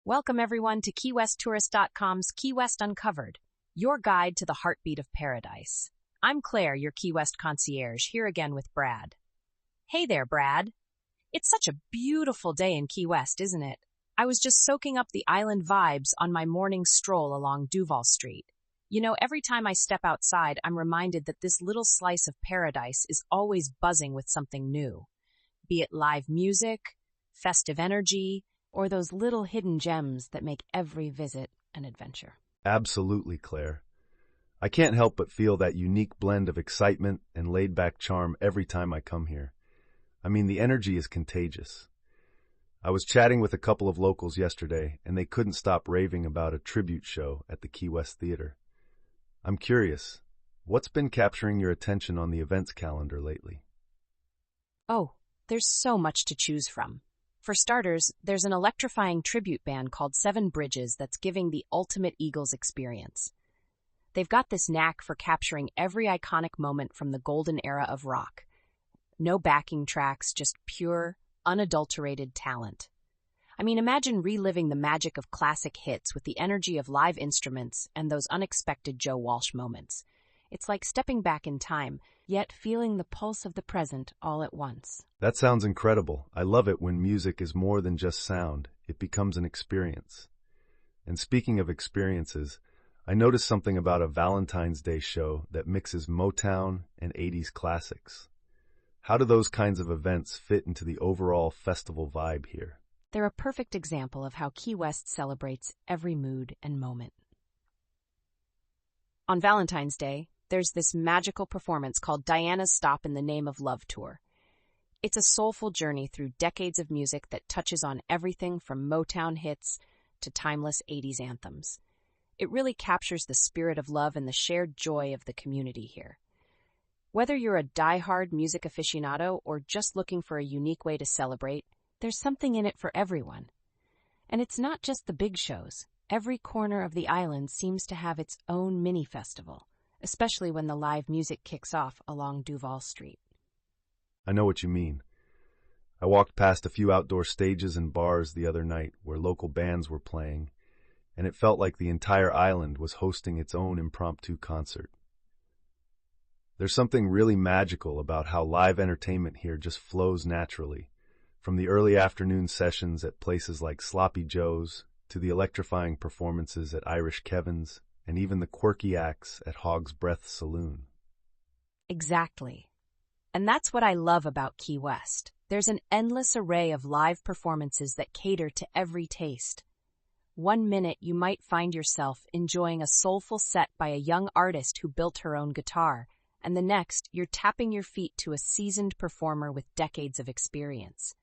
Welcome everyone to KeyWestTourist.com's Key West Uncovered, your guide to the heartbeat of paradise. I'm Claire, your Key West concierge, here again with Brad. Hey there, Brad. It's such a beautiful day in Key West, isn't it? I was just soaking up the island vibes on my morning stroll along Duval Street. You know, every time I step outside, I'm reminded that this little slice of paradise is always buzzing with something new. Be it live music, festive energy, or those little hidden gems that make every visit an adventure. Absolutely, Claire. I can't help but feel that unique blend of excitement and laid-back charm every time I come here. I mean, the energy is contagious. I was chatting with a couple of locals yesterday, and they couldn't stop raving about a tribute show at the Key West Theater. I'm curious, what's been capturing your attention on the events calendar lately? Oh, there's so much to choose from. For starters, there's an electrifying tribute band called Seven Bridges that's giving the ultimate Eagles experience. They've got this knack for capturing every iconic moment from the golden era of rock. No backing tracks, just pure, unadulterated talent. I mean, imagine reliving the magic of classic hits with the energy of live instruments and those unexpected Joe Walsh moments. It's like stepping back in time, yet feeling the pulse of the present all at once. That sounds incredible. I love it when music is more than just sound. It becomes an experience. And speaking of experiences, I noticed something about a Valentine's Day show that mixes Motown and 80s classics. How do those kinds of events fit into the overall festival vibe here? They're a perfect example of how Key West celebrates every mood and moment. On Valentine's Day, there's this magical performance called Diana's Stop in the Name of Love Tour. It's a soulful journey through decades of music that touches on everything from Motown hits to timeless 80s anthems. It really captures the spirit of love and the shared joy of the community here. Whether you're a die-hard music aficionado or just looking for a unique way to celebrate, there's something in it for everyone. And it's not just the big shows. Every corner of the island seems to have its own mini-festival, especially when the live music kicks off along Duval Street. I know what you mean. I walked past a few outdoor stages and bars the other night where local bands were playing, and it felt like the entire island was hosting its own impromptu concert. There's something really magical about how live entertainment here just flows naturally, from the early afternoon sessions at places like Sloppy Joe's to the electrifying performances at Irish Kevin's and even the quirky acts at Hog's Breath Saloon. Exactly. And that's what I love about Key West. There's an endless array of live performances that cater to every taste. One minute you might find yourself enjoying a soulful set by a young artist who built her own guitar, and the next you're tapping your feet to a seasoned performer with decades of experience.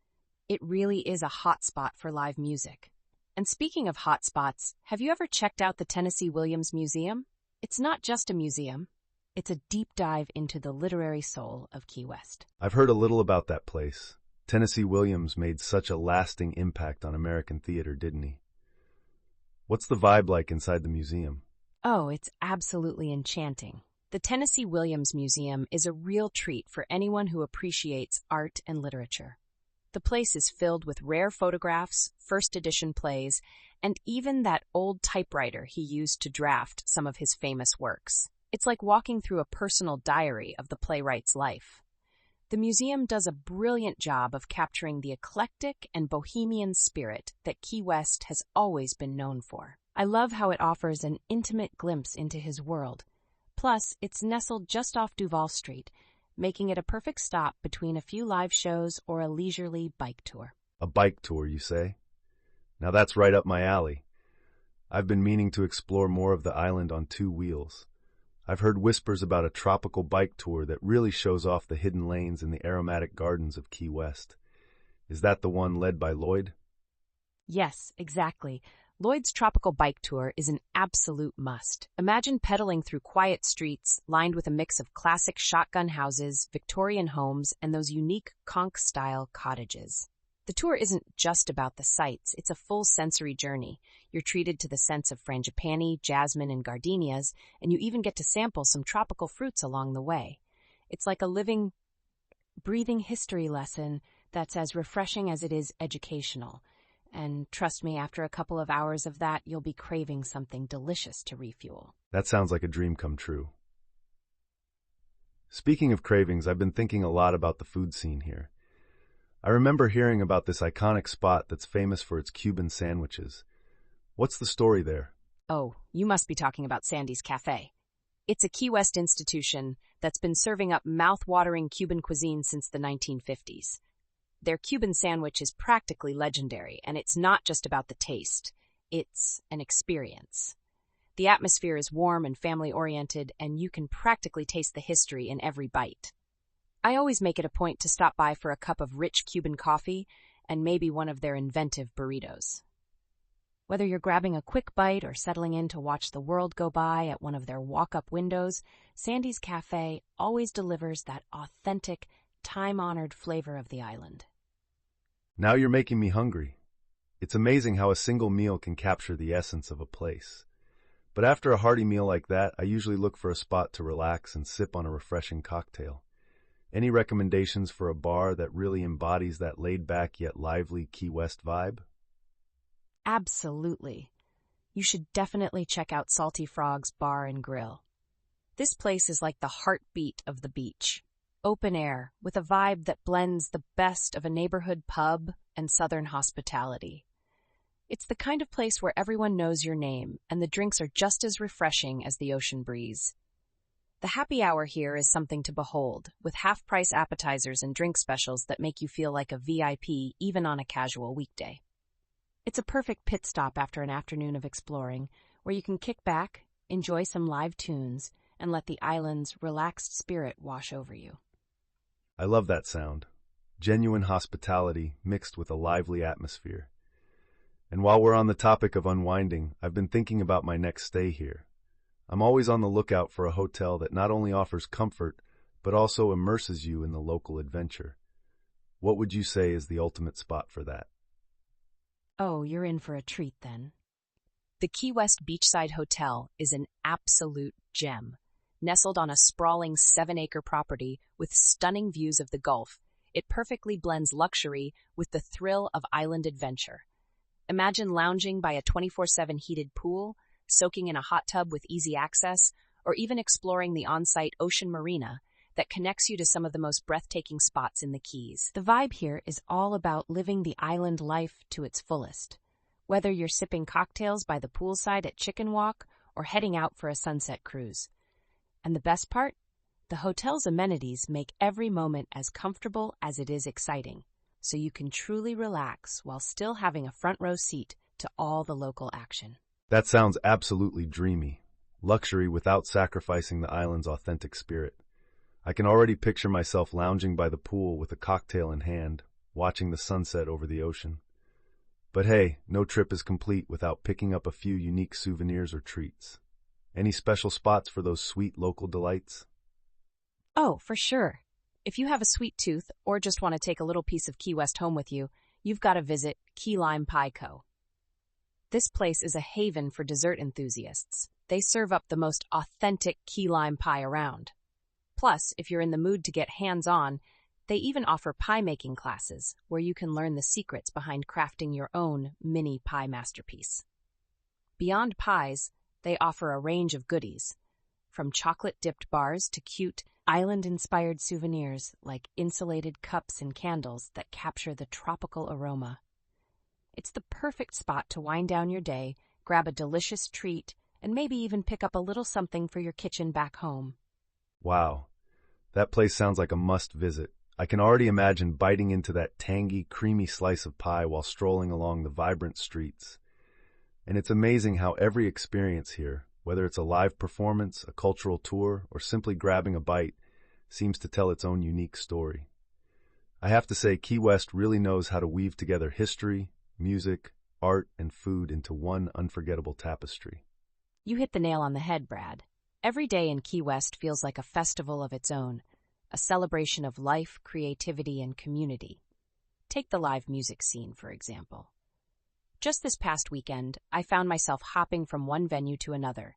It really is a hotspot for live music. And speaking of hotspots, have you ever checked out the Tennessee Williams Museum? It's not just a museum. It's a deep dive into the literary soul of Key West. I've heard a little about that place. Tennessee Williams made such a lasting impact on American theater, didn't he? What's the vibe like inside the museum? Oh, it's absolutely enchanting. The Tennessee Williams Museum is a real treat for anyone who appreciates art and literature. The place is filled with rare photographs, first edition plays, and even that old typewriter he used to draft some of his famous works. It's like walking through a personal diary of the playwright's life. The museum does a brilliant job of capturing the eclectic and bohemian spirit that Key West has always been known for. I love how it offers an intimate glimpse into his world. Plus, it's nestled just off Duval Street, making it a perfect stop between a few live shows or a leisurely bike tour. A bike tour, you say? Now that's right up my alley. I've been meaning to explore more of the island on two wheels. I've heard whispers about a tropical bike tour that really shows off the hidden lanes in the aromatic gardens of Key West. Is that the one led by Lloyd? Yes, exactly. Lloyd's Tropical Bike Tour is an absolute must. Imagine pedaling through quiet streets lined with a mix of classic shotgun houses, Victorian homes, and those unique conch-style cottages. The tour isn't just about the sights, it's a full sensory journey. You're treated to the scents of frangipani, jasmine, and gardenias, and you even get to sample some tropical fruits along the way. It's like a living, breathing history lesson that's as refreshing as it is educational. And trust me, after a couple of hours of that, you'll be craving something delicious to refuel. That sounds like a dream come true. Speaking of cravings, I've been thinking a lot about the food scene here. I remember hearing about this iconic spot that's famous for its Cuban sandwiches. What's the story there? Oh, you must be talking about Sandy's Cafe. It's a Key West institution that's been serving up mouth-watering Cuban cuisine since the 1950s. Their Cuban sandwich is practically legendary, and it's not just about the taste. It's an experience. The atmosphere is warm and family-oriented, and you can practically taste the history in every bite. I always make it a point to stop by for a cup of rich Cuban coffee and maybe one of their inventive burritos. Whether you're grabbing a quick bite or settling in to watch the world go by at one of their walk-up windows, Sandy's Cafe always delivers that authentic, time-honored flavor of the island. Now you're making me hungry. It's amazing how a single meal can capture the essence of a place. But after a hearty meal like that, I usually look for a spot to relax and sip on a refreshing cocktail. Any recommendations for a bar that really embodies that laid-back yet lively Key West vibe? Absolutely. You should definitely check out Salty Frog's Bar and Grill. This place is like the heartbeat of the beach. Open air, with a vibe that blends the best of a neighborhood pub and southern hospitality. It's the kind of place where everyone knows your name, and the drinks are just as refreshing as the ocean breeze. The happy hour here is something to behold, with half-price appetizers and drink specials that make you feel like a VIP even on a casual weekday. It's a perfect pit stop after an afternoon of exploring, where you can kick back, enjoy some live tunes, and let the island's relaxed spirit wash over you. I love that sound. Genuine hospitality mixed with a lively atmosphere. And while we're on the topic of unwinding, I've been thinking about my next stay here. I'm always on the lookout for a hotel that not only offers comfort, but also immerses you in the local adventure. What would you say is the ultimate spot for that? Oh, you're in for a treat then. The Key West Beachside Hotel is an absolute gem. Nestled on a sprawling 7-acre property with stunning views of the Gulf, it perfectly blends luxury with the thrill of island adventure. Imagine lounging by a 24/7 heated pool, soaking in a hot tub with easy access, or even exploring the on-site ocean marina that connects you to some of the most breathtaking spots in the Keys. The vibe here is all about living the island life to its fullest. Whether you're sipping cocktails by the poolside at Chicken Walk or heading out for a sunset cruise. And the best part? The hotel's amenities make every moment as comfortable as it is exciting, so you can truly relax while still having a front row seat to all the local action. That sounds absolutely dreamy. Luxury without sacrificing the island's authentic spirit. I can already picture myself lounging by the pool with a cocktail in hand, watching the sunset over the ocean. But hey, no trip is complete without picking up a few unique souvenirs or treats. Any special spots for those sweet local delights? Oh, for sure. If you have a sweet tooth or just want to take a little piece of Key West home with you, you've got to visit Key Lime Pie Co. This place is a haven for dessert enthusiasts. They serve up the most authentic key lime pie around. Plus, if you're in the mood to get hands-on, they even offer pie-making classes where you can learn the secrets behind crafting your own mini pie masterpiece. Beyond pies, they offer a range of goodies, from chocolate-dipped bars to cute, island-inspired souvenirs like insulated cups and candles that capture the tropical aroma. It's the perfect spot to wind down your day, grab a delicious treat, and maybe even pick up a little something for your kitchen back home. Wow, that place sounds like a must-visit. I can already imagine biting into that tangy, creamy slice of pie while strolling along the vibrant streets. And it's amazing how every experience here, whether it's a live performance, a cultural tour, or simply grabbing a bite, seems to tell its own unique story. I have to say, Key West really knows how to weave together history, music, art, and food into one unforgettable tapestry. You hit the nail on the head, Brad. Every day in Key West feels like a festival of its own, a celebration of life, creativity, and community. Take the live music scene, for example. Just this past weekend, I found myself hopping from one venue to another.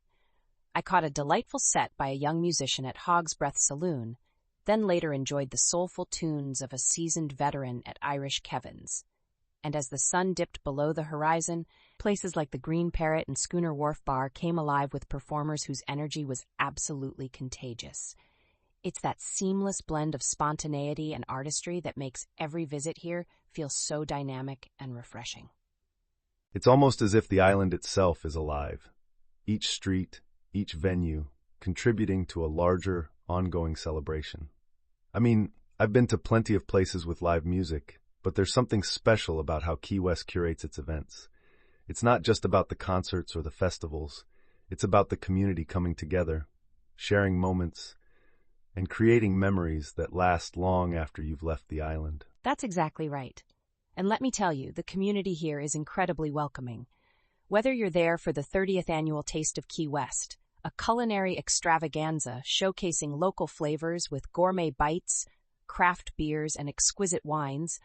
I caught a delightful set by a young musician at Hog's Breath Saloon, then later enjoyed the soulful tunes of a seasoned veteran at Irish Kevin's. and as the sun dipped below the horizon, places like the Green Parrot and Schooner Wharf Bar came alive with performers whose energy was absolutely contagious. It's that seamless blend of spontaneity and artistry that makes every visit here feel so dynamic and refreshing. It's almost as if the island itself is alive. Each street, each venue, contributing to a larger, ongoing celebration. I mean, I've been to plenty of places with live music, but there's something special about how Key West curates its events. It's not just about the concerts or the festivals. It's about the community coming together, sharing moments, and creating memories that last long after you've left the island. That's exactly right. And let me tell you, the community here is incredibly welcoming. Whether you're there for the 30th annual Taste of Key West, a culinary extravaganza showcasing local flavors with gourmet bites, craft beers, and exquisite wines,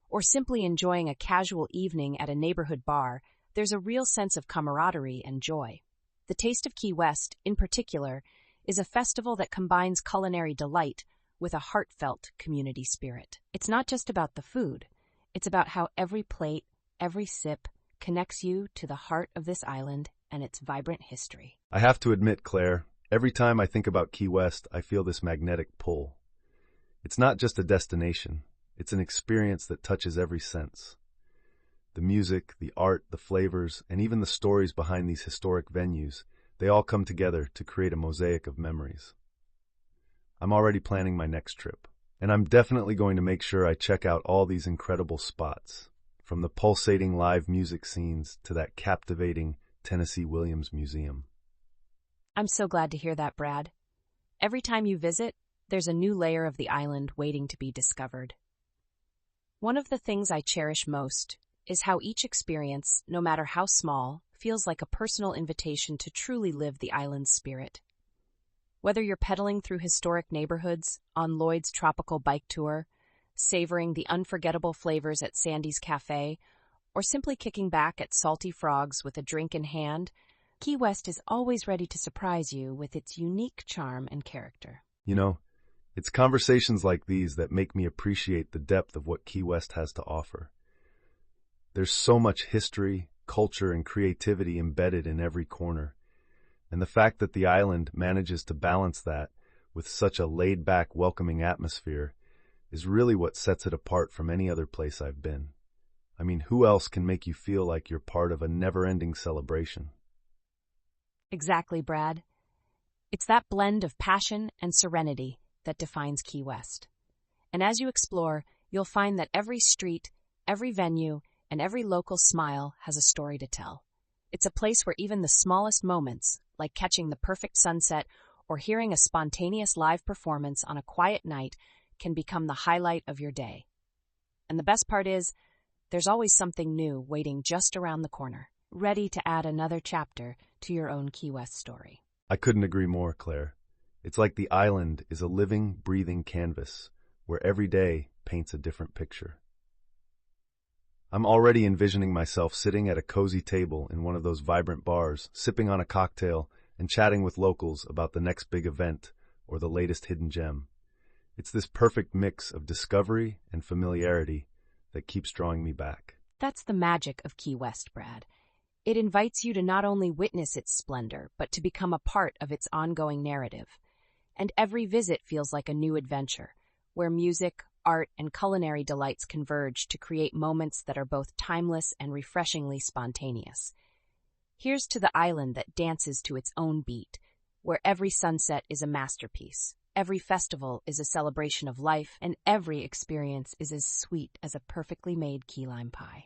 or simply enjoying a casual evening at a neighborhood bar, there's a real sense of camaraderie and joy. The Taste of Key West, in particular, is a festival that combines culinary delight with a heartfelt community spirit. It's not just about the food. It's about how every plate, every sip, connects you to the heart of this island and its vibrant history. I have to admit, Claire, every time I think about Key West, I feel this magnetic pull. It's not just a destination. It's an experience that touches every sense. The music, the art, the flavors, and even the stories behind these historic venues, they all come together to create a mosaic of memories. I'm already planning my next trip, and I'm definitely going to make sure I check out all these incredible spots, from the pulsating live music scenes to that captivating Tennessee Williams Museum. I'm so glad to hear that, Brad. Every time you visit, there's a new layer of the island waiting to be discovered. One of the things I cherish most is how each experience, no matter how small, feels like a personal invitation to truly live the island's spirit. Whether you're pedaling through historic neighborhoods, on Lloyd's tropical bike tour, savoring the unforgettable flavors at Sandy's Cafe, or simply kicking back at Salty Frogs with a drink in hand, Key West is always ready to surprise you with its unique charm and character. You know, it's conversations like these that make me appreciate the depth of what Key West has to offer. There's so much history, culture, and creativity embedded in every corner. And the fact that the island manages to balance that with such a laid-back, welcoming atmosphere is really what sets it apart from any other place I've been. I mean, who else can make you feel like you're part of a never-ending celebration? Exactly, Brad. It's that blend of passion and serenity that defines Key West. And as you explore, you'll find that every street, every venue, and every local smile has a story to tell. It's a place where even the smallest moments, like catching the perfect sunset or hearing a spontaneous live performance on a quiet night, can become the highlight of your day. And the best part is, there's always something new waiting just around the corner, ready to add another chapter to your own Key West story. I couldn't agree more, Claire. It's like the island is a living, breathing canvas where every day paints a different picture. I'm already envisioning myself sitting at a cozy table in one of those vibrant bars, sipping on a cocktail and chatting with locals about the next big event or the latest hidden gem. It's this perfect mix of discovery and familiarity that keeps drawing me back. That's the magic of Key West, Brad. It invites you to not only witness its splendor, but to become a part of its ongoing narrative. And every visit feels like a new adventure, where music, art, and culinary delights converge to create moments that are both timeless and refreshingly spontaneous. Here's to the island that dances to its own beat, where every sunset is a masterpiece, every festival is a celebration of life, and every experience is as sweet as a perfectly made key lime pie.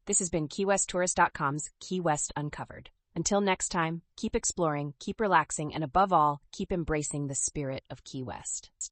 This has been KeyWestTourist.com's Key West Uncovered. Until next time, keep exploring, keep relaxing, and above all, keep embracing the spirit of Key West.